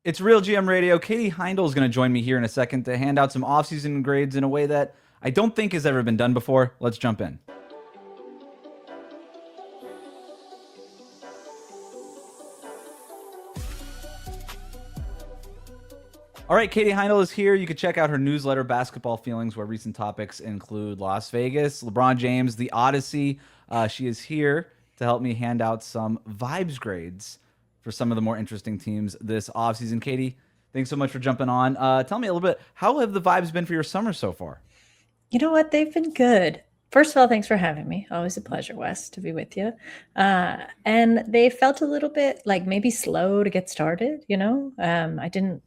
It's Real GM Radio. Katie Heindl is going to join me here in a second to hand out some offseason grades in a way that I don't think has ever been done before. Let's jump in. All right, Katie Heindl is here. You can check out her newsletter, Basketball Feelings, where recent topics include Las Vegas, LeBron James, the Odyssey. She is here to help me hand out some vibes grades for some of the more interesting teams this offseason. Katie, thanks so much for jumping on. Tell me a little bit, how have the vibes been for your summer so far? You know what? They've been good. First of all, thanks for having me. Always a pleasure, Wes, to be with you. And they felt a little bit like maybe slow to get started. I didn't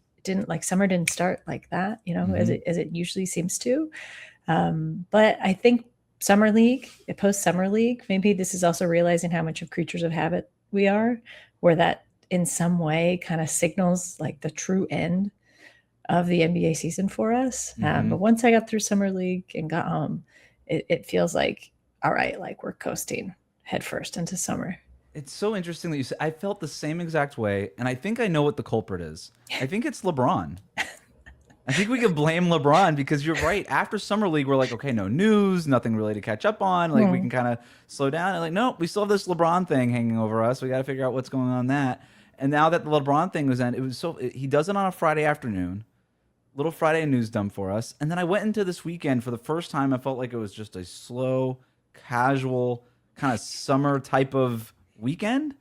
like summer didn't start like that, as it usually seems to. But I think summer league, post summer league, maybe this is also realizing how much of creatures of habit we are, where that in some way kind of signals like the true end of the NBA season for us. But once I got through summer league and got home, it feels like, all right, like we're coasting headfirst into summer. It's so interesting that you said, I felt the same exact way, and I think I know what the culprit is. I think it's LeBron. I think we could blame LeBron because you're right. After Summer League, we're like, okay, no news, nothing really to catch up on. Like, we can kind of slow down. And like, no, we still have this LeBron thing hanging over us. We got to figure out what's going on that. And now that the LeBron thing was in, he does it on a Friday afternoon, little Friday news dump for us. And then I went into this weekend for the first time. I felt like it was just a slow, casual, kind of summer type of weekend.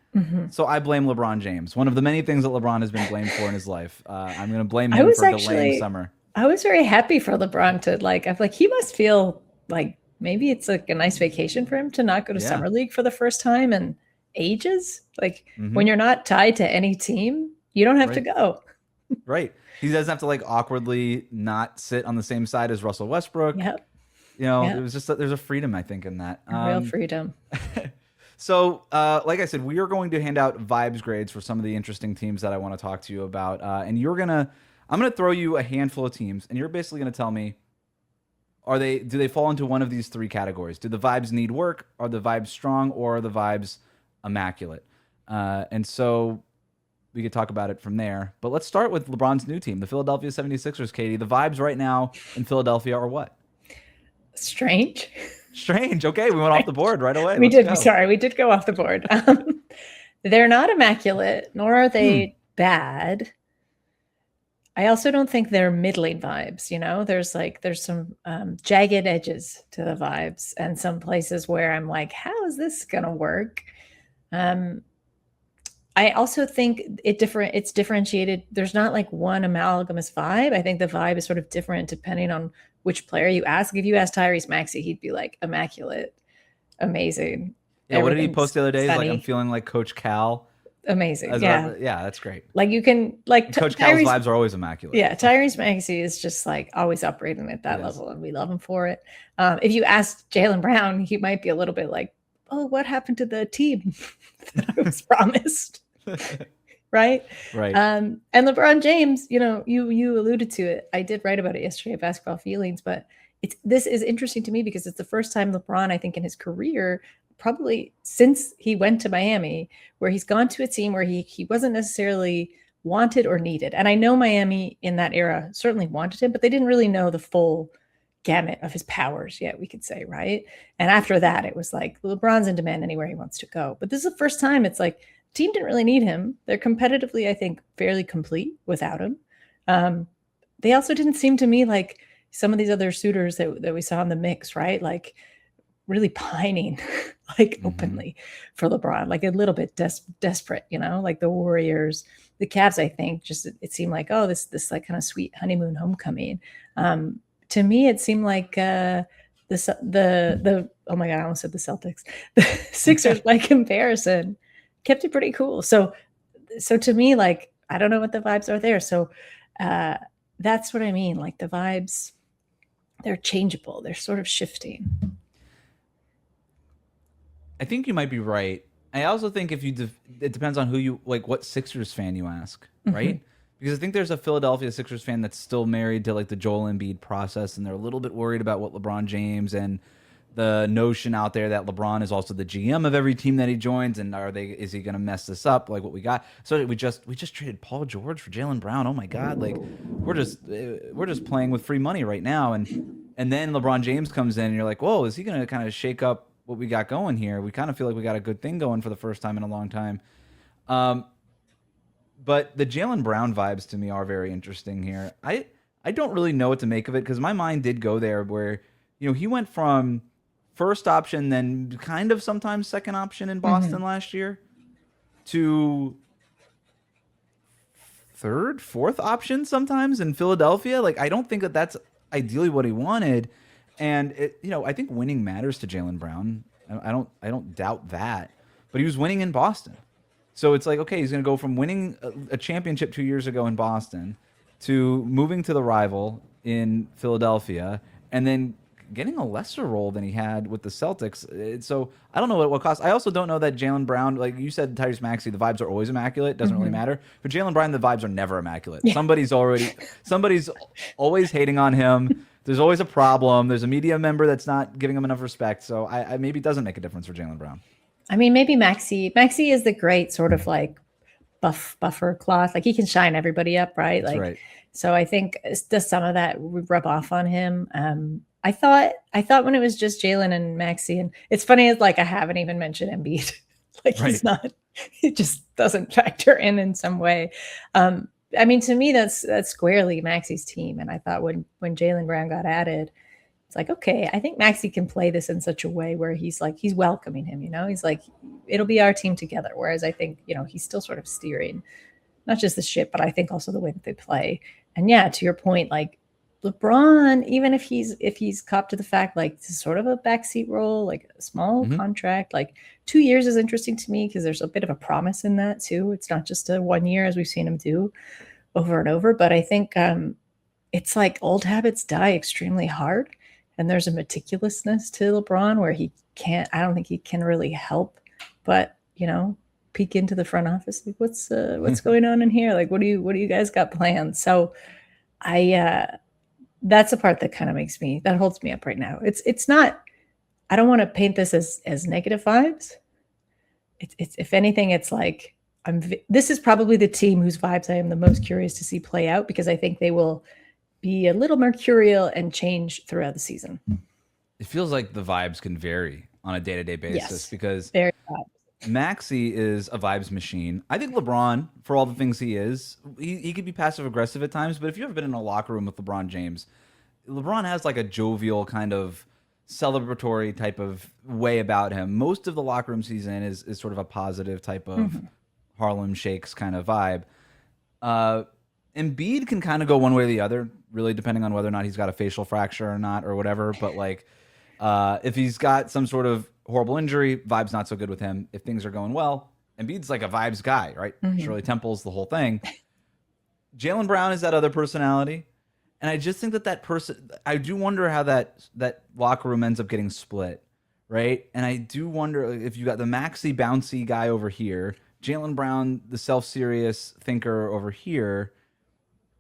So I blame LeBron James. One of the many things that LeBron has been blamed for in his life. I'm going to blame him for delaying summer. I was very happy for LeBron to I'm like, he must feel like maybe it's like a nice vacation for him to not go to summer league for the first time in ages. Like when you're not tied to any team, you don't have to go. Right. He doesn't have to like awkwardly not sit on the same side as Russell Westbrook. Yep. It was just that there's a freedom, I think, in that. Real freedom. So, like I said, we are going to hand out vibes grades for some of the interesting teams that I want to talk to you about. And I'm going to throw you a handful of teams, and you're basically going to tell me, do they fall into one of these three categories? Do the vibes need work? Are the vibes strong? Or are the vibes immaculate? And so we could talk about it from there. But let's start with LeBron's new team, the Philadelphia 76ers, Katie. The vibes right now in Philadelphia are what? Strange. Okay, we went off the board right away. We did go off the board. They're not immaculate, nor are they bad. I also don't think they're middling vibes. There's some jagged edges to the vibes, and some places where I'm like, how is this gonna work? I also think it's differentiated. There's not like one amalgamous vibe. I think the vibe is sort of different depending on which player you ask. If you ask Tyrese Maxey, he'd be like immaculate, amazing. Yeah, what did he post the other day? He's like, I'm feeling like Coach Cal. Amazing. Yeah, that's great. Like you can like Coach Cal's vibes are always immaculate. Yeah, Tyrese Maxey is just like always operating at that level, and we love him for it. If you ask Jaylen Brown, he might be a little bit like, oh, what happened to the team that I was promised? Right. And LeBron James, you alluded to it. I did write about it yesterday, Basketball Feelings, but this is interesting to me because it's the first time LeBron, I think, in his career, probably since he went to Miami, where he's gone to a team where he wasn't necessarily wanted or needed. And I know Miami in that era certainly wanted him, but they didn't really know the full gamut of his powers yet, we could say, right? And after that, it was like LeBron's in demand anywhere he wants to go. But this is the first time it's like, team didn't really need him. They're competitively, I think, fairly complete without him. They also didn't seem to me like some of these other suitors that we saw in the mix, right? Like really pining, like openly for LeBron, like a little bit desperate, like the Warriors, the Cavs. I think just it seemed like, oh, this like kind of sweet honeymoon homecoming. To me, it seemed like the oh my god, I almost said the Celtics, the Sixers by comparison kept it pretty cool. So to me, like, I don't know what the vibes are there. So that's what I mean. Like the vibes, they're changeable. They're sort of shifting. I think you might be right. I also think it depends on who you, like what Sixers fan you ask, right? Because I think there's a Philadelphia Sixers fan that's still married to like the Joel Embiid process, and they're a little bit worried about what LeBron James and the notion out there that LeBron is also the GM of every team that he joins, and is he going to mess this up like what we got? So we just traded Paul George for Jaylen Brown. Oh my God, like we're just playing with free money right now, and then LeBron James comes in, and you're like, whoa, is he going to kind of shake up what we got going here? We kind of feel like we got a good thing going for the first time in a long time. But the Jaylen Brown vibes to me are very interesting here. I don't really know what to make of it because my mind did go there where, he went from first option, then kind of sometimes second option in Boston last year to third, fourth option sometimes in Philadelphia. Like, I don't think that that's ideally what he wanted. And I think winning matters to Jaylen Brown. I don't doubt that, but he was winning in Boston. So it's like, okay, he's going to go from winning a championship 2 years ago in Boston to moving to the rival in Philadelphia and then getting a lesser role than he had with the Celtics. So I don't know what cost. I also don't know that Jaylen Brown, like you said, Tyrese Maxey, the vibes are always immaculate. Doesn't really matter. For Jaylen Brown, the vibes are never immaculate. Yeah. Somebody's always hating on him. There's always a problem. There's a media member that's not giving him enough respect. So I maybe it doesn't make a difference for Jaylen Brown. I mean, maybe Maxey is the great sort of like buffer cloth. Like he can shine everybody up, right? That's like, right. So I think does some of that rub off on him? I thought when it was just Jaylen and Maxey, and it's funny, it's like I haven't even mentioned Embiid. Like he's not, it just doesn't factor in some way. I mean, to me, that's squarely Maxey's team. And I thought when Jaylen Brown got added, it's like, okay, I think Maxey can play this in such a way where he's welcoming him, he's like, it'll be our team together. Whereas I think, he's still sort of steering not just the ship, but I think also the way that they play. And yeah, to your point, like LeBron, even if he's copped to the fact, like this is sort of a backseat role, like a small contract, like 2 years is interesting to me because there's a bit of a promise in that too. It's not just a 1 year as we've seen him do over and over, but I think it's like old habits die extremely hard. And there's a meticulousness to LeBron where I don't think he can really help, but peek into the front office. Like what's going on in here? Like, what do you guys got planned? So that's the part that kind of that holds me up right now. It's not, I don't want to paint this as negative vibes. It's if anything, it's like, this is probably the team whose vibes I am the most curious to see play out because I think they will be a little mercurial and change throughout the season. It feels like the vibes can vary on a day-to-day basis because very Maxey is a vibes machine. I think LeBron, for all the things he is, he could be passive-aggressive at times, but if you've ever been in a locker room with LeBron James, LeBron has like a jovial kind of celebratory type of way about him. Most of the locker rooms he's in is sort of a positive type of Harlem Shakes kind of vibe. Embiid can kind of go one way or the other, really depending on whether or not he's got a facial fracture or not or whatever. But like, if he's got some sort of horrible injury, vibes not so good with him. If things are going well, Embiid's like a vibes guy, right? Shirley Temple's the whole thing. Jaylen Brown is that other personality. And I just think that person, I do wonder how that locker room ends up getting split, right? And I do wonder if you got the Maxey bouncy guy over here, Jaylen Brown, the self-serious thinker over here,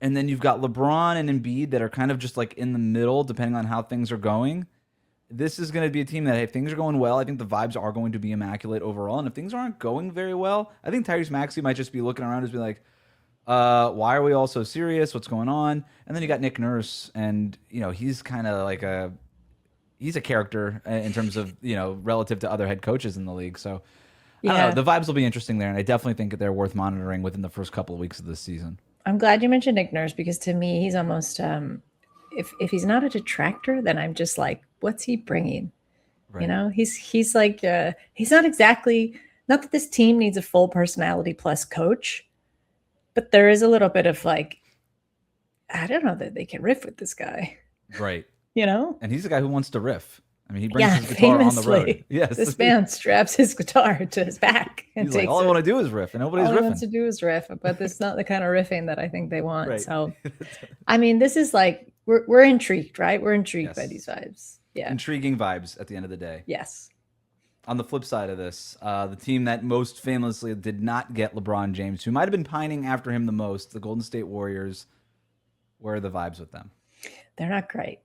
and then you've got LeBron and Embiid that are kind of just like in the middle, depending on how things are going. This is going to be a team that if things are going well, I think the vibes are going to be immaculate overall. And if things aren't going very well, I think Tyrese Maxey might just be looking around and be like, why are we all so serious? What's going on? And then you got Nick Nurse, and he's kind of like he's a character in terms of relative to other head coaches in the league. So I don't know. The vibes will be interesting there, and I definitely think that they're worth monitoring within the first couple of weeks of this season. I'm glad you mentioned Nick Nurse because to me, he's almost if he's not a detractor, then I'm just like, what's he bringing? Right. He's like he's not exactly, not that this team needs a full personality plus coach, but there is a little bit of like, I don't know that they can riff with this guy. Right. And he's the guy who wants to riff. I mean, he brings his guitar famously, on the road. Yes. This man straps his guitar to his back. And he's like, all I want to do is riff, and nobody's riffing. All he wants to do is riff, but it's not the kind of riffing that I think they want. Right. So, I mean, this is like, we're intrigued, right? We're intrigued by these vibes. Yeah. Intriguing vibes at the end of the day. Yes. On the flip side of this, the team that most famously did not get LeBron James, who might have been pining after him the most, the Golden State Warriors, where are the vibes with them? They're not great.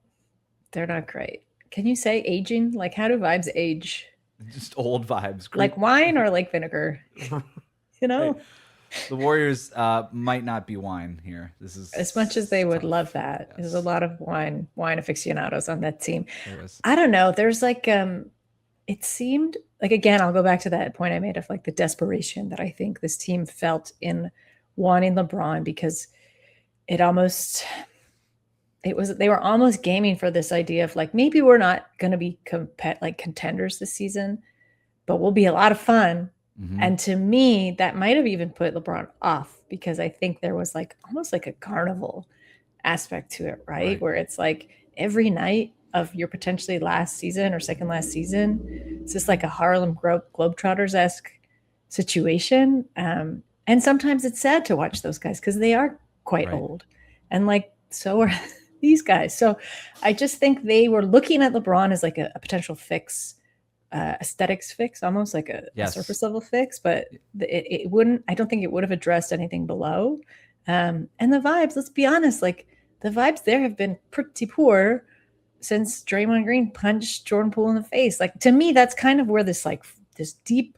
They're not great. can you say aging? Like, how do vibes age? Just old vibes. Like wine or like vinegar? You know? Hey, the Warriors might not be wine here. This As much as they is would tough. love that. Yes, There's a lot of wine aficionados on that team. there is. I don't know. There's like it seemed like, again, I'll go back to that point I made of like the desperation that I think this team felt in wanting LeBron, because it almost they were almost gaming for this idea of like, maybe we're not going to be like contenders this season, but we'll be a lot of fun. Mhm. And to me, that might have even put LeBron off, because I think there was like almost like a carnival aspect to it, right? Where it's like every night of your potentially last season or second last season, it's just like a Harlem Globetrotters-esque situation. And sometimes it's sad to watch those guys because they are quite old. And like, so are these guys. So I just think they were looking at LeBron as like a potential fix, aesthetics fix, almost like a surface level fix, but it wouldn't, I don't think it would have addressed anything below. And the vibes, let's be honest, like the vibes there have been pretty poor since Draymond Green punched Jordan Poole in the face. Like, to me, that's kind of where this deep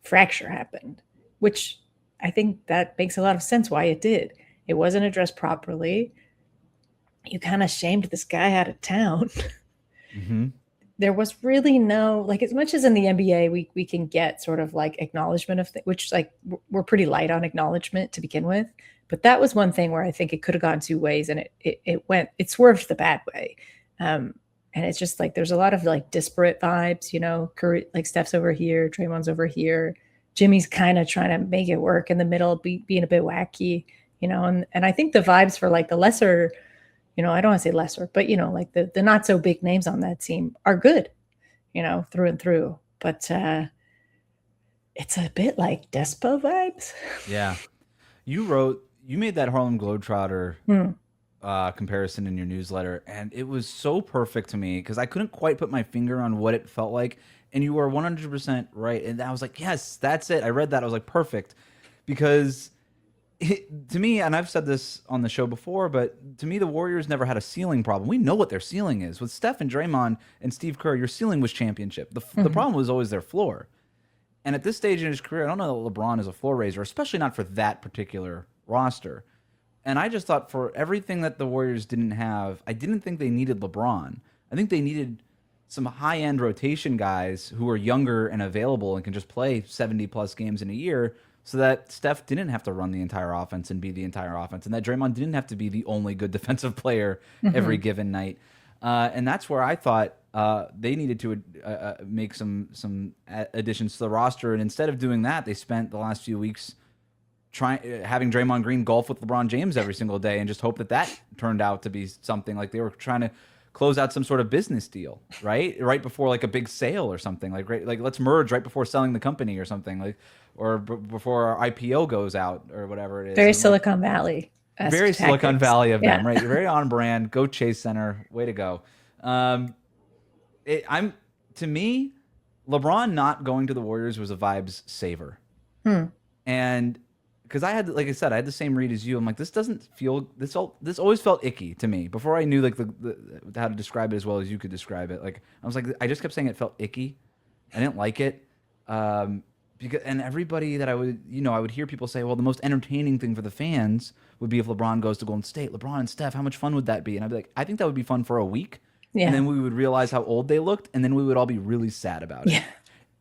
fracture happened, which I think that makes a lot of sense why it did. It wasn't addressed properly. You kind of shamed this guy out of town. Mm-hmm. There was really no, like, as much as in the NBA, we can get sort of like acknowledgement of which like we're pretty light on acknowledgement to begin with. But that was one thing where I think it could have gone two ways, and it swerved the bad way. And it's just like, there's a lot of like disparate vibes, you know, Curry, like Steph's over here, Draymond's over here. Jimmy's kind of trying to make it work in the middle, being a bit wacky, you know, and I think the vibes for like the lesser, you know, I don't want to say lesser, but, you know, like the not so big names on that team are good, you know, through and through. But it's a bit like Despo vibes. Yeah. You made that Harlem Globetrotter comparison in your newsletter, and it was so perfect to me because I couldn't quite put my finger on what it felt like. And you were 100% right. And I was like, yes, that's it. I read that. I was like, perfect. Because to me, and I've said this on the show before, but to me, the Warriors never had a ceiling problem. We know what their ceiling is. With Steph and Draymond and Steve Kerr, your ceiling was championship. The problem was always their floor. And at this stage in his career, I don't know that LeBron is a floor raiser, especially not for that particular roster. And I just thought for everything that the Warriors didn't have, I didn't think they needed LeBron. I think they needed some high-end rotation guys who are younger and available and can just play 70-plus games in a year, so that Steph didn't have to run the entire offense and be the entire offense, and that Draymond didn't have to be the only good defensive player every given night. And that's where I thought they needed to make some additions to the roster. And instead of doing that, they spent the last few weeks having Draymond Green golf with LeBron James every single day and just hope that turned out to be something. Like they were trying to close out some sort of business deal, right before like a big sale or something, like let's merge right before selling the company or something, like, or before our IPO goes out or whatever it is. Very Silicon Valley. Very Silicon Valley of them, right? You're very on brand. Go Chase Center, way to go. To me, LeBron not going to the Warriors was a vibes saver, and because I had, like I said, I had the same read as you. I'm like, this doesn't feel this always felt icky to me before I knew like the how to describe it as well as you could describe it. Like I was like, I just kept saying it felt icky. I didn't like it. Because, and everybody that I would hear people say, well, the most entertaining thing for the fans would be if LeBron goes to Golden State. LeBron and Steph, how much fun would that be? And I'd be like, I think that would be fun for a week. Yeah. And then we would realize how old they looked, and then we would all be really sad about it. Yeah.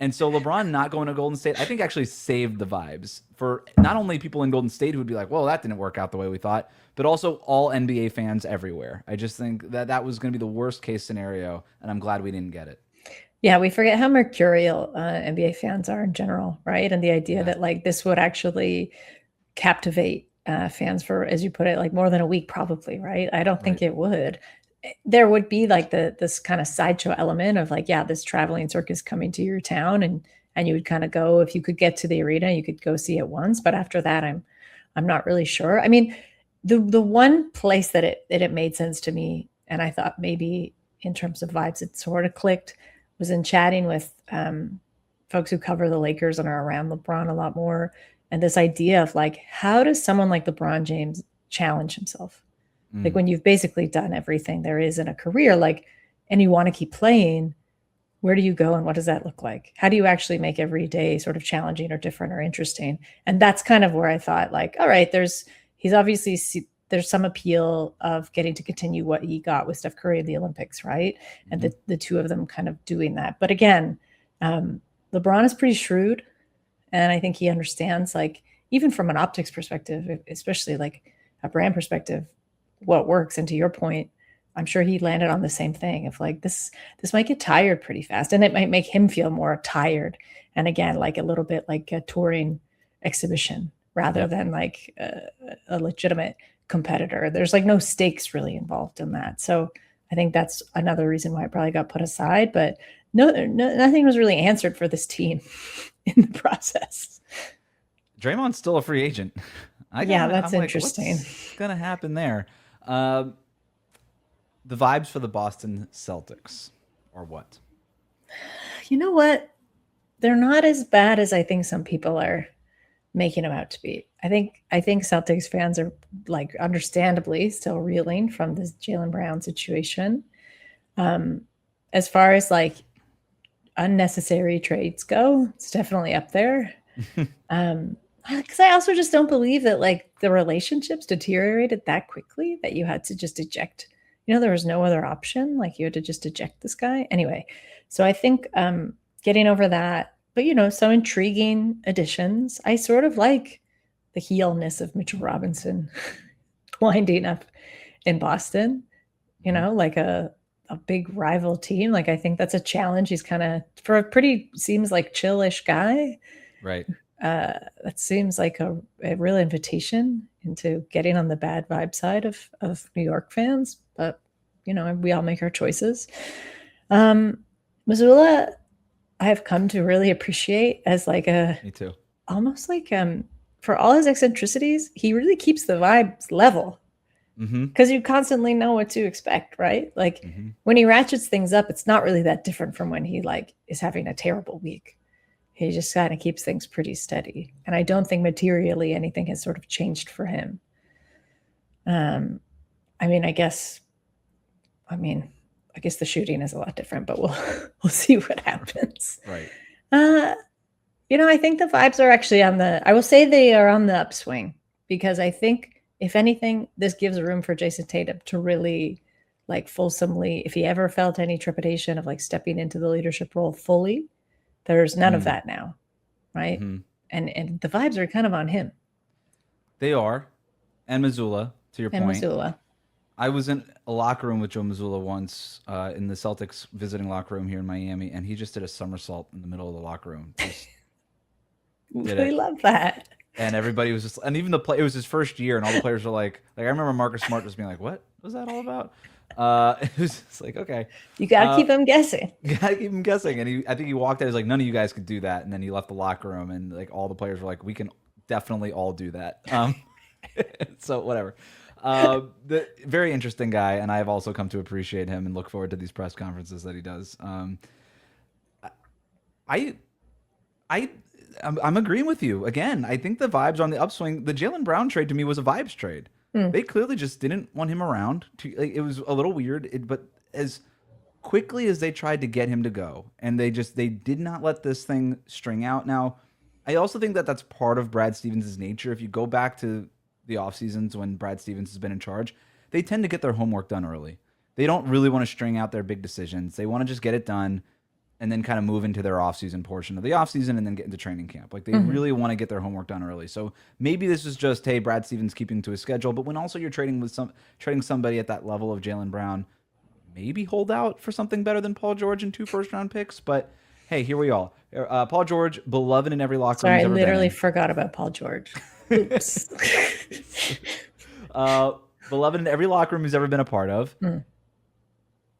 And so LeBron not going to Golden State, I think actually saved the vibes for not only people in Golden State who would be like, well, that didn't work out the way we thought, but also all NBA fans everywhere. I just think that was going to be the worst case scenario, and I'm glad we didn't get it. Yeah, we forget how mercurial NBA fans are in general, right? And the idea that like this would actually captivate fans for, as you put it, like more than a week probably, right? I don't think it would. There would be like this kind of sideshow element of like, yeah, this traveling circus coming to your town, and you would kind of go, if you could get to the arena, you could go see it once. But after that, I'm not really sure. I mean, the one place that it made sense to me, and I thought maybe in terms of vibes, it sort of clicked, was in chatting with folks who cover the Lakers and are around LeBron a lot more. And this idea of like, how does someone like LeBron James challenge himself? Like when you've basically done everything there is in a career, like and you want to keep playing, where do you go and what does that look like? How do you actually make every day sort of challenging or different or interesting? And that's kind of where I thought, like, all right, he's obviously, there's some appeal of getting to continue what he got with Steph Curry in the Olympics, right? And the two of them kind of doing that. But again, LeBron is pretty shrewd. And I think he understands, like, even from an optics perspective, especially like a brand perspective, what works. And to your point, I'm sure he landed on the same thing of like, this might get tired pretty fast, and it might make him feel more tired. And again, like a little bit like a touring exhibition rather than like a legitimate competitor. There's like no stakes really involved in that. So I think that's another reason why it probably got put aside. But nothing was really answered for this team in the process. Draymond's still a free agent. That's interesting. What's gonna happen there? The vibes for the Boston Celtics are what? You know what? They're not as bad as I think some people are making them out to be. I think Celtics fans are, like, understandably still reeling from this Jaylen Brown situation. As far as like unnecessary trades go, it's definitely up there. Because I also just don't believe that like the relationships deteriorated that quickly that you had to just eject. There was no other option. Like, you had to just eject this guy. Anyway, so I think getting over that, but some intriguing additions. I sort of like the heelness of Mitchell Robinson winding up in Boston, like a big rival team. Like, I think that's a challenge. He's kind of, for a pretty, seems like chillish guy. Right. That seems like a real invitation into getting on the bad vibe side of New York fans. But, we all make our choices. Missoula, I have come to really appreciate as like me too. Almost like for all his eccentricities, he really keeps the vibes level. Because you constantly know what to expect, right? Like when he ratchets things up, it's not really that different from when he like is having a terrible week. He just kind of keeps things pretty steady. And I don't think materially anything has sort of changed for him. I guess the shooting is a lot different, but we'll see what happens. Right. I think the vibes are actually I will say they are on the upswing, because I think if anything, this gives room for Jason Tatum to really like fulsomely, if he ever felt any trepidation of like stepping into the leadership role fully, there's none of that now. Right. And the vibes are kind of on him. They are. And Missoula, to your point. Missoula. I was in a locker room with Joe Missoula once in the Celtics visiting locker room here in Miami, and he just did a somersault in the middle of the locker room. We love that. And everybody was just, and even it was his first year, and all the players were like I remember Marcus Smart just being like, "What was that all about?" It was just like, okay, you gotta keep him guessing. You gotta keep him guessing. And I think he walked out. He's like, "None of you guys could do that." And then he left the locker room, and like all the players were like, "We can definitely all do that." So whatever. The very interesting guy, and I have also come to appreciate him and look forward to these press conferences that he does. I'm agreeing with you again. I think the vibes are on the upswing. The Jaylen Brown trade to me was a vibes trade. They clearly just didn't want him around. It was a little weird, but as quickly as they tried to get him to go, and they did not let this thing string out. Now, I also think that that's part of Brad Stevens' nature. If you go back to the off seasons when Brad Stevens has been in charge, they tend to get their homework done early. They don't really want to string out their big decisions. They want to just get it done and then kind of move into their off-season portion of the off-season and then get into training camp. Like, they really want to get their homework done early. So maybe this is just, hey, Brad Stevens keeping to his schedule, but when also you're trading somebody at that level of Jaylen Brown, maybe hold out for something better than Paul George and 2 first-round picks. But hey, here we are. Paul George, beloved in every locker room. Sorry, I literally forgot about Paul George. Oops. Beloved in every locker room he's ever been a part of.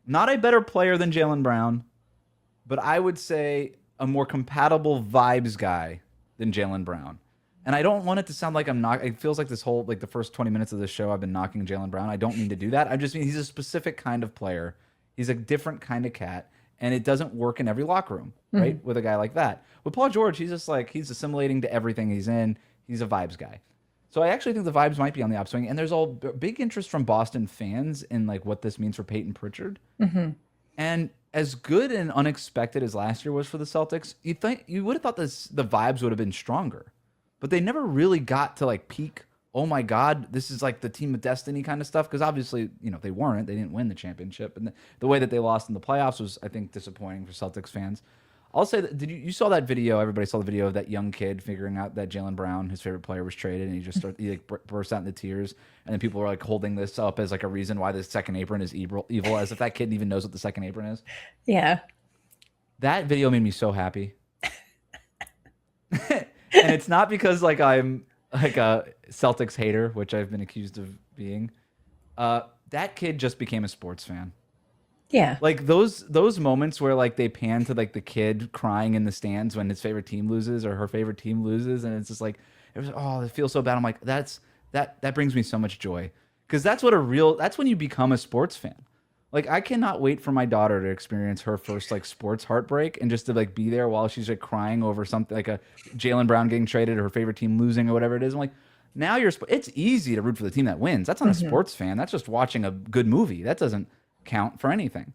Not a better player than Jaylen Brown, but I would say a more compatible vibes guy than Jaylen Brown. And I don't want it to sound like I'm not. It feels like this whole, like the first 20 minutes of this show, I've been knocking Jaylen Brown. I don't mean to do that. I just mean he's a specific kind of player. He's a different kind of cat, and it doesn't work in every locker room, right? With a guy like that. With Paul George, he's just like, he's assimilating to everything he's in. He's a vibes guy. So I actually think the vibes might be on the upswing, and there's all big interest from Boston fans in like what this means for Peyton Pritchard. And as good and unexpected as last year was for the Celtics, you would have thought the vibes would have been stronger, but they never really got to like peak. Oh my God, this is like the team of destiny kind of stuff. Because obviously, they weren't. They didn't win the championship, and the way that they lost in the playoffs was, I think, disappointing for Celtics fans. I'll say that. Did you saw that video? Everybody saw the video of that young kid figuring out that Jaylen Brown, his favorite player, was traded, and he like burst out into tears. And then people were like holding this up as like a reason why the second apron is evil, as if that kid even knows what the second apron is. Yeah. That video made me so happy. And it's not because like I'm like a Celtics hater, which I've been accused of being. That kid just became a sports fan. Yeah. Like those moments where like they pan to like the kid crying in the stands when his favorite team loses or her favorite team loses, and it's just like it feels so bad. I'm like, that brings me so much joy. Because that's when you become a sports fan. Like I cannot wait for my daughter to experience her first like sports heartbreak and just to like be there while she's like crying over something like a Jaylen Brown getting traded or her favorite team losing or whatever it is. I'm like, now it's easy to root for the team that wins. That's not a sports fan. That's just watching a good movie. That doesn't count for anything.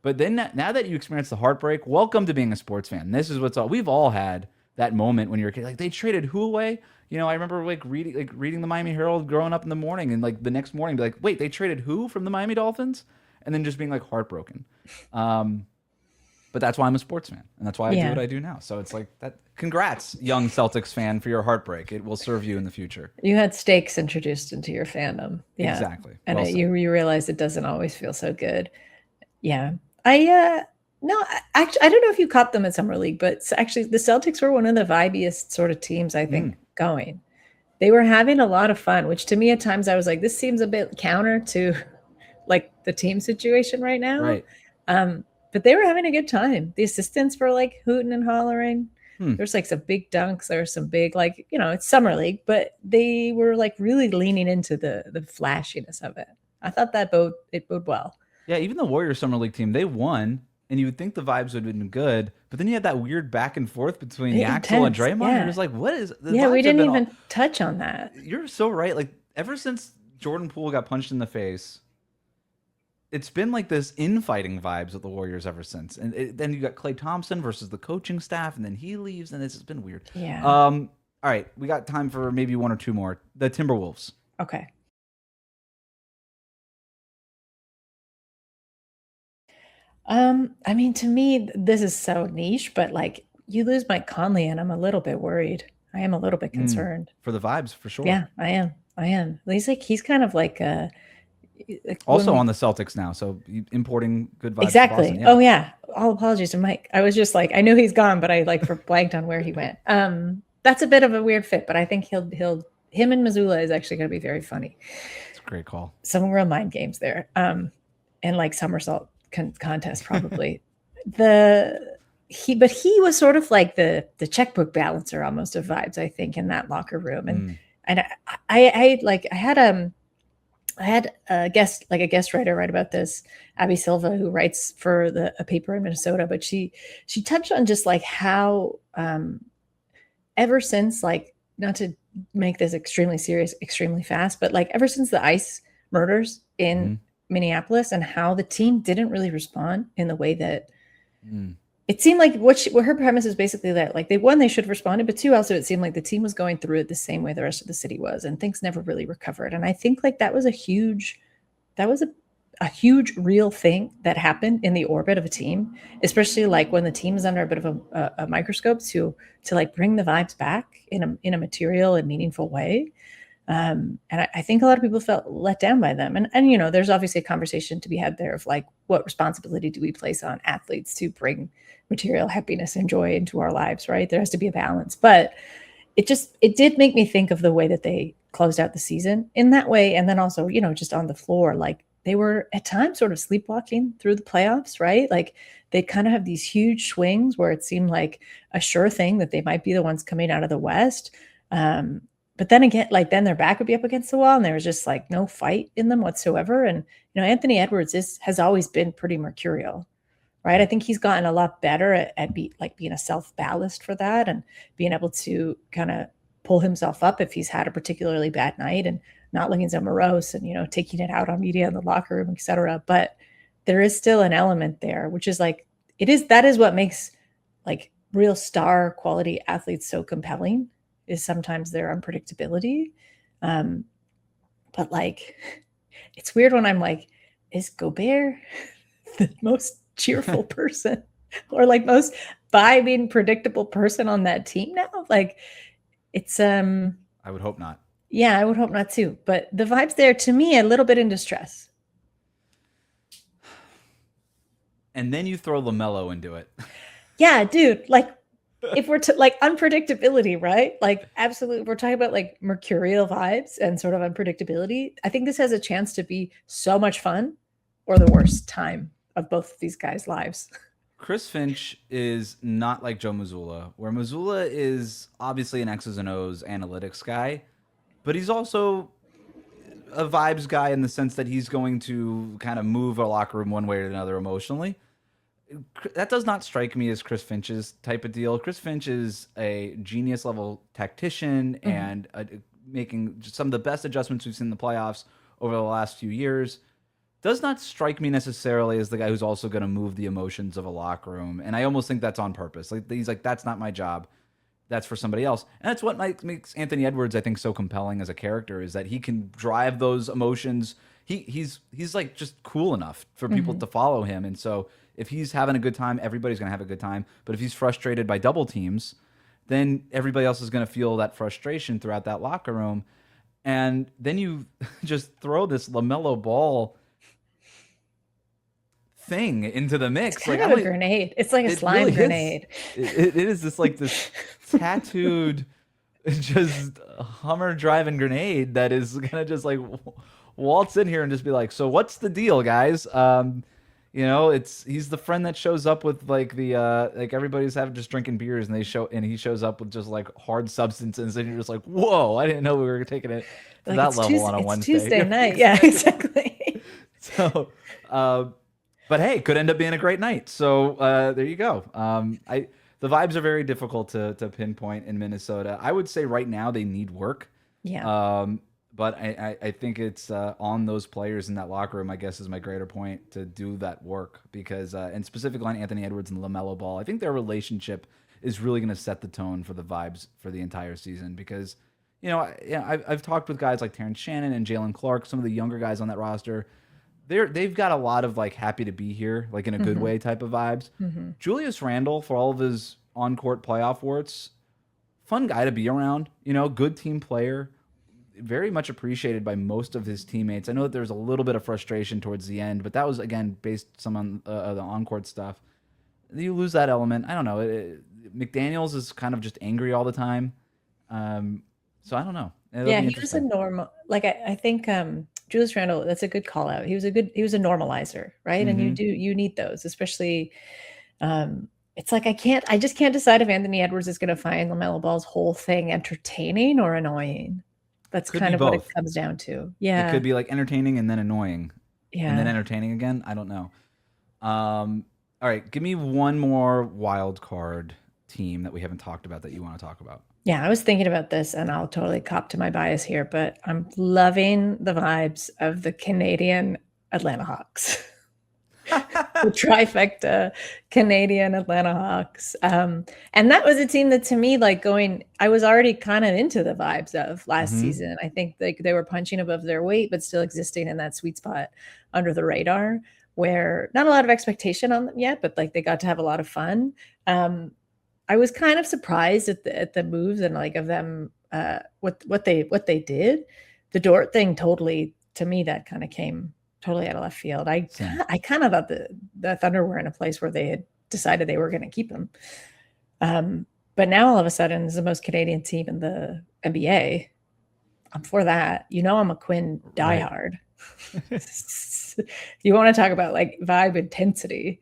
But then now that you experience the heartbreak, welcome to being a sports fan. This is we've all had that moment when you're a kid. Like they traded who away? I remember like reading the Miami Herald growing up in the morning, and like the next morning be like, wait, they traded who from the Miami Dolphins? And then just being like heartbroken. But that's why I'm a sports fan, and that's why I do what I do now. So it's like that. Congrats, young Celtics fan, for your heartbreak. It will serve you in the future. You had stakes introduced into your fandom. Yeah, exactly. And Well you realize it doesn't always feel so good. Yeah, no, actually, I don't know if you caught them at Summer League, but actually, the Celtics were one of the vibiest sort of teams I think going. They were having a lot of fun, which to me at times I was like, this seems a bit counter to like the team situation right now. Right. But they were having a good time. The assistants were like hooting and hollering. There's like some big dunks. There were some big, like, it's Summer League, but they were like really leaning into the flashiness of it. I thought that bode well. Yeah, even the Warriors Summer League team, they won, and you would think the vibes would have been good, but then you had that weird back and forth between Axel and Draymond. And it was like, what is? Yeah, we didn't even touch on that. You're so right. Like ever since Jordan Poole got punched in the face, it's been like this infighting vibes with the Warriors ever since. And then you got Klay Thompson versus the coaching staff, and then he leaves, and it's been weird. Yeah. All right, we got time for maybe one or two more. The Timberwolves. Okay. I mean, to me, this is so niche, but like you lose Mike Conley, and I'm a little bit worried. I am a little bit concerned. For the vibes, for sure. Yeah, I am. He's kind of like also on the Celtics now, so importing good vibes. Exactly. To Boston, Oh yeah. All apologies to Mike. I was just like, I knew he's gone, but I like blanked on where he went. That's a bit of a weird fit, but I think him and Missoula is actually going to be very funny. It's a great call. Some real mind games there. And like somersault contest probably. But he was sort of like the checkbook balancer almost of vibes, I think, in that locker room. And I had a guest writer write about this, Abby Silva, who writes for a paper in Minnesota, but she touched on just like how ever since, like, not to make this extremely serious, extremely fast, but like ever since the ICE murders in Minneapolis, and how the team didn't really respond in the way that it seemed like what her premise is basically that like they should have responded, but two, also it seemed like the team was going through it the same way the rest of the city was, and things never really recovered. And I think like that was a huge real thing that happened in the orbit of a team, especially like when the team is under a bit of a microscope to like bring the vibes back in a material and meaningful way. And I think a lot of people felt let down by them. And there's obviously a conversation to be had there of like, what responsibility do we place on athletes to bring material happiness and joy into our lives, right? There has to be a balance. But it did make me think of the way that they closed out the season in that way. And then also, just on the floor, like they were at times sort of sleepwalking through the playoffs, right? Like they kind of have these huge swings where it seemed like a sure thing that they might be the ones coming out of the West. But then again, like then their back would be up against the wall, and there was just like no fight in them whatsoever. And Anthony Edwards has always been pretty mercurial, right? I think he's gotten a lot better at being a self-ballast for that, and being able to kind of pull himself up if he's had a particularly bad night, and not looking so morose, and taking it out on media in the locker room, etc. But there is still an element there, which is like, that is what makes like real star quality athletes so compelling, is sometimes their unpredictability. But like, it's weird when I'm like, is Gobert the most cheerful person or like most vibing, predictable person on that team now? Like, it's I would hope not. yeah, I would hope not too. But the vibes there, to me, a little bit in distress. And then you throw LaMelo into it. Yeah, dude. Like, if we're like unpredictability, right? Like, absolutely, we're talking about like mercurial vibes and sort of unpredictability. I think this has a chance to be so much fun, or the worst time of both of these guys' lives. Chris Finch is not like Joe Mazzulla, where Mazzulla is obviously an X's and O's analytics guy, but he's also a vibes guy in the sense that he's going to kind of move a locker room one way or another emotionally. That does not strike me as Chris Finch's type of deal. Chris Finch is a genius level tactician and making some of the best adjustments we've seen in the playoffs over the last few years. Does not strike me necessarily as the guy who's also going to move the emotions of a locker room. And I almost think that's on purpose. Like, he's like, that's not my job. That's for somebody else. And that's what makes Anthony Edwards, I think, so compelling as a character, is that he can drive those emotions. He's like just cool enough for people to follow him. And so if he's having a good time, everybody's going to have a good time. But if he's frustrated by double teams, then everybody else is going to feel that frustration throughout that locker room. And then you just throw this LaMelo Ball thing into the mix. It's kind of a grenade. It's like a slime grenade. It is this tattooed, just Hummer driving grenade that is gonna just like waltz in here and just be like, so what's the deal, guys? He's the friend that shows up with like the like everybody's having just drinking beers and he shows up with just like hard substances and you're just like, whoa, I didn't know we were taking it to like that level on a Wednesday. Tuesday night, yeah, exactly. So, but hey, could end up being a great night. So there you go. The vibes are very difficult to pinpoint in Minnesota. I would say right now they need work. Yeah. But I think it's on those players in that locker room, I guess, is my greater point, to do that work. Because, and specifically on Anthony Edwards and LaMelo Ball, I think their relationship is really going to set the tone for the vibes for the entire season. Because, I've talked with guys like Terrence Shannon and Jalen Clark, some of the younger guys on that roster. They've got a lot of like happy to be here, like in a good way type of vibes. Julius Randle, for all of his on-court playoff warts, fun guy to be around, good team player, very much appreciated by most of his teammates. I know that there's a little bit of frustration towards the end, but that was, again, based some on the on-court stuff. You lose that element. I don't know. McDaniels is kind of just angry all the time. So I don't know. Yeah, he was a normal, like I think Julius Randle, that's a good call out. He was a normalizer, right? And you need those, especially it's like I just can't decide if Anthony Edwards is going to find LaMelo Ball's whole thing entertaining or annoying. That's kind of what it comes down to. Yeah. It could be like entertaining and then annoying. Yeah. And then entertaining again. I don't know. All right, give me one more wild card team that we haven't talked about that you want to talk about. Yeah, I was thinking about this, and I'll totally cop to my bias here, but I'm loving the vibes of the Canadian Atlanta Hawks. The trifecta, Canadian Atlanta Hawks. And that was a team that, to me, I was already kind of into the vibes of last season. I think they were punching above their weight, but still existing in that sweet spot under the radar, where not a lot of expectation on them yet, but like they got to have a lot of fun. I was kind of surprised at the moves and like of them, what they did. The Dort thing, totally, to me, that kind of came totally out of left field. I kind of thought the Thunder were in a place where they had decided they were going to keep him. But now all of a sudden, it's the most Canadian team in the NBA. I'm for that. I'm a Quinn diehard. Right. You want to talk about like vibe intensity.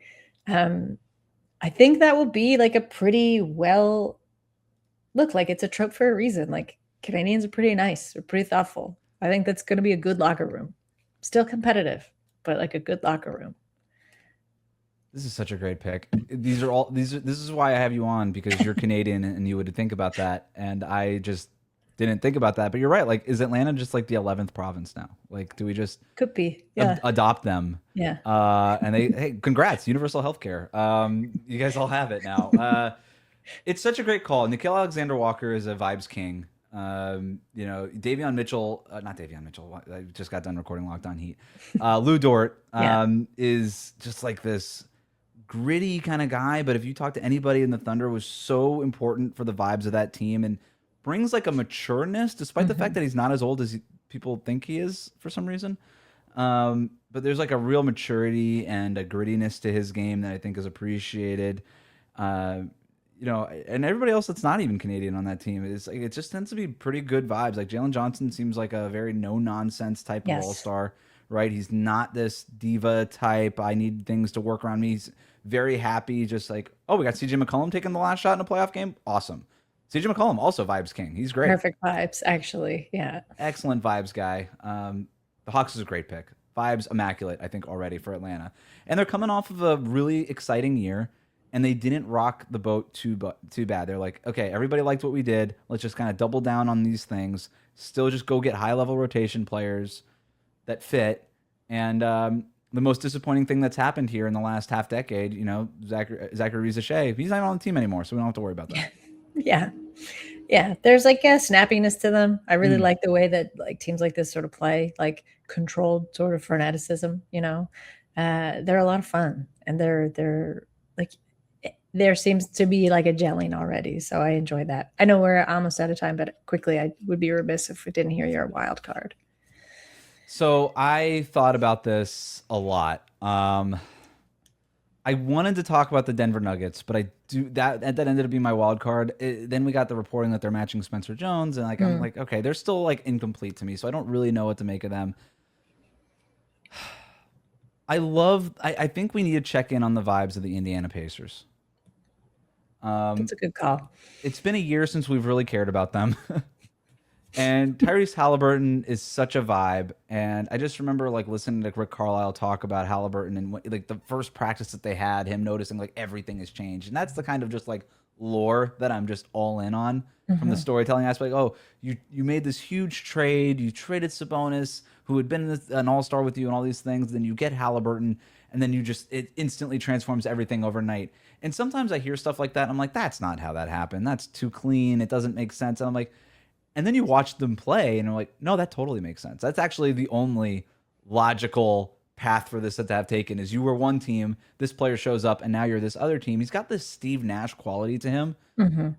I think that will be like a pretty like it's a trope for a reason. Like, Canadians are pretty nice. They're pretty thoughtful. I think that's going to be a good locker room. Still competitive, but like a good locker room. This is such a great pick. This is why I have you on, because you're Canadian and you would think about that. And I just didn't think about that, but you're right. Like, is Atlanta just like the 11th province now? Like, do we just Could be. Yeah. adopt them? Yeah. And hey, congrats, universal healthcare. You guys all have it now. It's such a great call. Nickeil Alexander-Walker is a vibes king. Davion Mitchell, not Davion Mitchell. I just got done recording Locked On Heat. Lou Dort is just like this gritty kind of guy. But if you talk to anybody in the Thunder, was so important for the vibes of that team and brings like a matureness, despite the fact that he's not as old as people think he is for some reason. But there's like a real maturity and a grittiness to his game that I think is appreciated. And everybody else that's not even Canadian on that team is like, it just tends to be pretty good vibes. Like Jalen Johnson seems like a very no nonsense type of all-star, right? He's not this diva type. I need things to work around me. He's very happy. Just like, oh, we got CJ McCollum taking the last shot in a playoff game. Awesome. CJ McCollum also vibes king. He's great. Perfect vibes, actually. Yeah. Excellent vibes guy. The Hawks is a great pick. Vibes immaculate, I think, already for Atlanta. And they're coming off of a really exciting year. And they didn't rock the boat too bad. They're like, okay, everybody liked what we did. Let's just kind of double down on these things. Still just go get high-level rotation players that fit. And the most disappointing thing that's happened here in the last half decade, Zachary Riza-Shea, he's not on the team anymore, so we don't have to worry about that. Yeah. Yeah. There's like a snappiness to them. I really like the way that like teams like this sort of play, like controlled sort of freneticism, They're a lot of fun. And they're like, there seems to be like a gelling already. So I enjoy that. I know we're almost out of time, but quickly, I would be remiss if we didn't hear your wild card. So I thought about this a lot. I wanted to talk about the Denver Nuggets, but that ended up being my wild card. Then we got the reporting that they're matching Spencer Jones, and I'm like, okay, they're still like incomplete to me, so I don't really know what to make of them. I think we need to check in on the vibes of the Indiana Pacers. That's a good call. It's been a year since we've really cared about them. And Tyrese Haliburton is such a vibe. And I just remember like listening to Rick Carlisle talk about Haliburton and like the first practice that they had, him noticing like everything has changed. And that's the kind of just like lore that I'm just all in on from the storytelling aspect. Oh, you made this huge trade. You traded Sabonis, who had been an all-star with you and all these things. Then you get Haliburton, and then it instantly transforms everything overnight. And sometimes I hear stuff like that, and I'm like, that's not how that happened. That's too clean. It doesn't make sense. And I'm like, and then you watch them play, and I'm like, no, that totally makes sense. That's actually the only logical path for this to have taken is you were one team, this player shows up, and now you're this other team. He's got this Steve Nash quality to him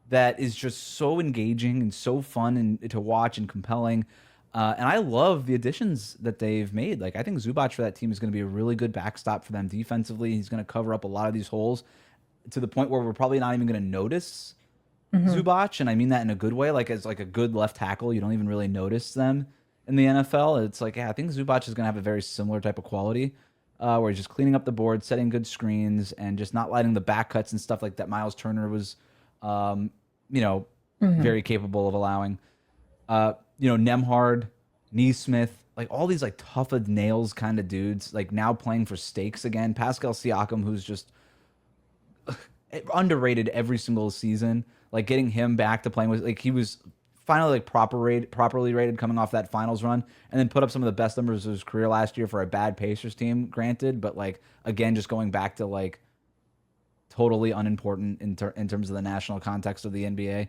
that is just so engaging and so fun and to watch and compelling. And I love the additions that they've made. Like, I think Zubac for that team is going to be a really good backstop for them defensively. He's going to cover up a lot of these holes to the point where we're probably not even going to notice Zubac. And I mean that in a good way. Like, as like a good left tackle, you don't even really notice them in the NFL. It's like, yeah, I think Zubac is going to have a very similar type of quality where he's just cleaning up the board, setting good screens, and just not letting the back cuts and stuff like that Miles Turner was, very capable of allowing. Nemhard, Neesmith, like all these like tough as nails kind of dudes, like now playing for stakes again. Pascal Siakam, who's just underrated every single season, like getting him back to playing with, like he was finally like properly rated coming off that finals run, and then put up some of the best numbers of his career last year for a bad Pacers team, granted, but like again, just going back to like totally unimportant in terms of the national context of the NBA.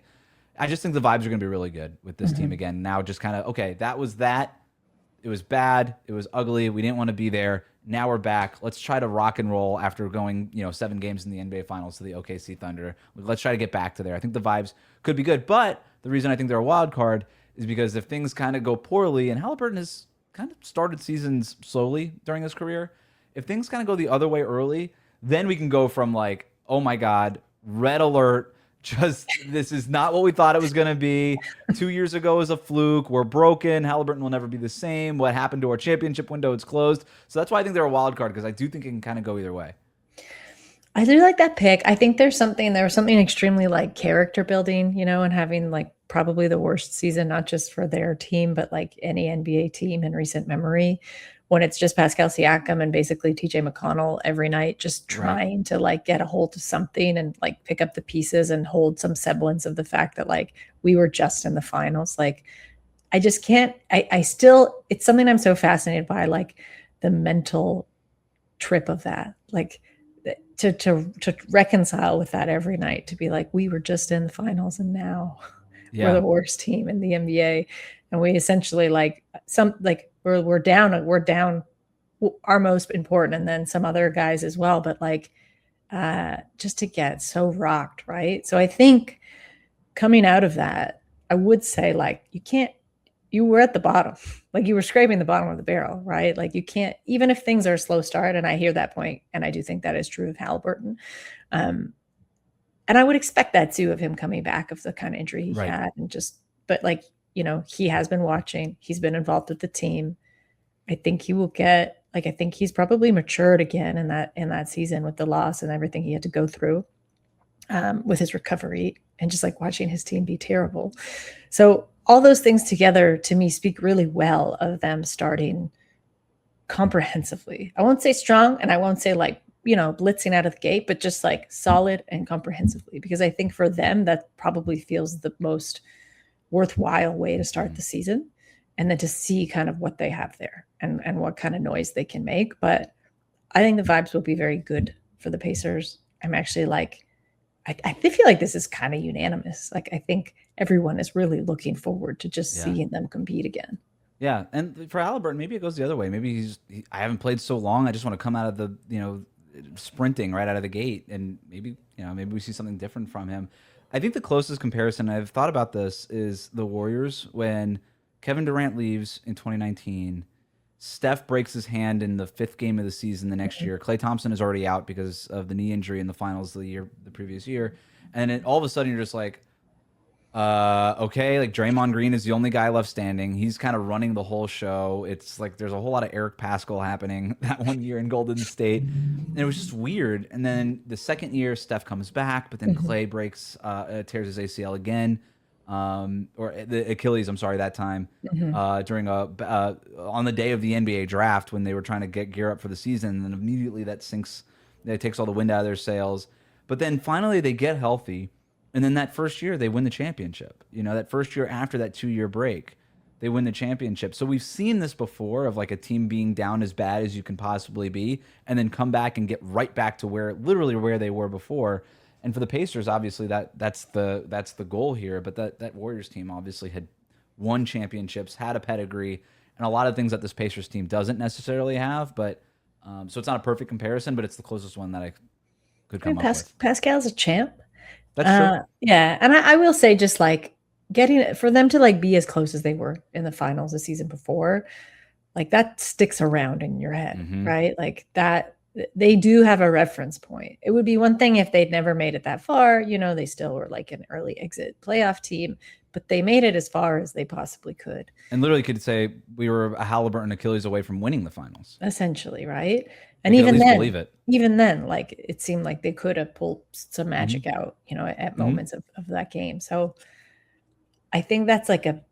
I just think the vibes are going to be really good with this team again. Now just kind of, okay, that was that. It was bad. It was ugly. We didn't want to be there. Now we're back. Let's try to rock and roll after going, 7 games in the NBA Finals to the OKC Thunder. Let's try to get back to there. I think the vibes could be good. But the reason I think they're a wild card is because if things kind of go poorly, and Haliburton has kind of started seasons slowly during his career, if things kind of go the other way early, then we can go from like, oh my God, red alert, just this is not what we thought it was going to be. 2 years ago was a fluke. We're broken. Haliburton will never be the same. What happened to our championship window? It's closed. So that's why I think they're a wild card, because I do think it can kind of go either way. I do like that pick. I think there was something extremely like character building, and having like probably the worst season, not just for their team, but like any NBA team in recent memory, when it's just Pascal Siakam and basically TJ McConnell every night, just trying to like get a hold of something and like pick up the pieces and hold some semblance of the fact that like we were just in the finals. Like, I just can't, I still, it's something I'm so fascinated by, like the mental trip of that. Like, to reconcile with that every night, to be like, we were just in the finals and now we're the worst team in the NBA, and we essentially we're down our most important, and then some other guys as well, but like just to get so rocked, right? So I think coming out of that, I would say like you were at the bottom, like you were scraping the bottom of the barrel, right? Like you can't, even if things are a slow start, and I hear that point, and I do think that is true of Haliburton. And I would expect that too of him coming back, of the kind of injury he had, but like, he has been watching, he's been involved with the team. I think he will get, like, I think he's probably matured again in that season with the loss and everything he had to go through with his recovery, and just like watching his team be terrible. So all those things together to me speak really well of them starting comprehensively. I won't say strong, and I won't say like, blitzing out of the gate, but just like solid and comprehensively, because I think for them that probably feels the most worthwhile way to start the season, and then to see kind of what they have there and what kind of noise they can make. But I think the vibes will be very good for the Pacers. I'm actually like, I feel like this is kind of unanimous. Like, I think everyone is really looking forward to just seeing them compete again. Yeah, and for Haliburton, maybe it goes the other way. Maybe I haven't played so long. I just want to come out of the sprinting right out of the gate, and maybe we see something different from him. I think the closest comparison I've thought about this is the Warriors when Kevin Durant leaves in 2019. Steph breaks his hand in the 5th game of the season the next year. Klay Thompson is already out because of the knee injury in the finals the previous year, and all of a sudden you're just like, okay, like Draymond Green is the only guy left standing. He's kind of running the whole show. It's like there's a whole lot of Eric Pascal happening that one year in Golden State, and it was just weird. And then the second year, Steph comes back, but then Klay tears his ACL again, or the Achilles. I'm sorry, that time during on the day of the NBA draft when they were trying to gear up for the season, and then immediately that takes all the wind out of their sails. But then finally they get healthy. And then that first year, they win the championship. That first year after that 2-year break, they win the championship. So we've seen this before, of like a team being down as bad as you can possibly be, and then come back and get right back to literally where they were before. And for the Pacers, obviously that's the goal here. But that Warriors team obviously had won championships, had a pedigree, and a lot of things that this Pacers team doesn't necessarily have. But so it's not a perfect comparison, but it's the closest one that I could come up with. Pascal's a champ. That's true. Yeah, and I will say, just like getting it for them to like be as close as they were in the finals the season before, like that sticks around in your head, right? Like that, they do have a reference point. It would be one thing if they'd never made it that far. They still were like an early exit playoff team, but they made it as far as they possibly could. And literally could say we were a Haliburton Achilles away from winning the finals. Essentially, right? And even then, like it seemed like they could have pulled some magic out, at moments of that game. So I think that's like a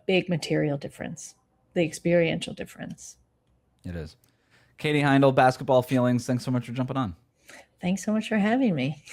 big material difference, the experiential difference. It is. Katie Heindl, Basketball Feelings, thanks so much for jumping on. Thanks so much for having me.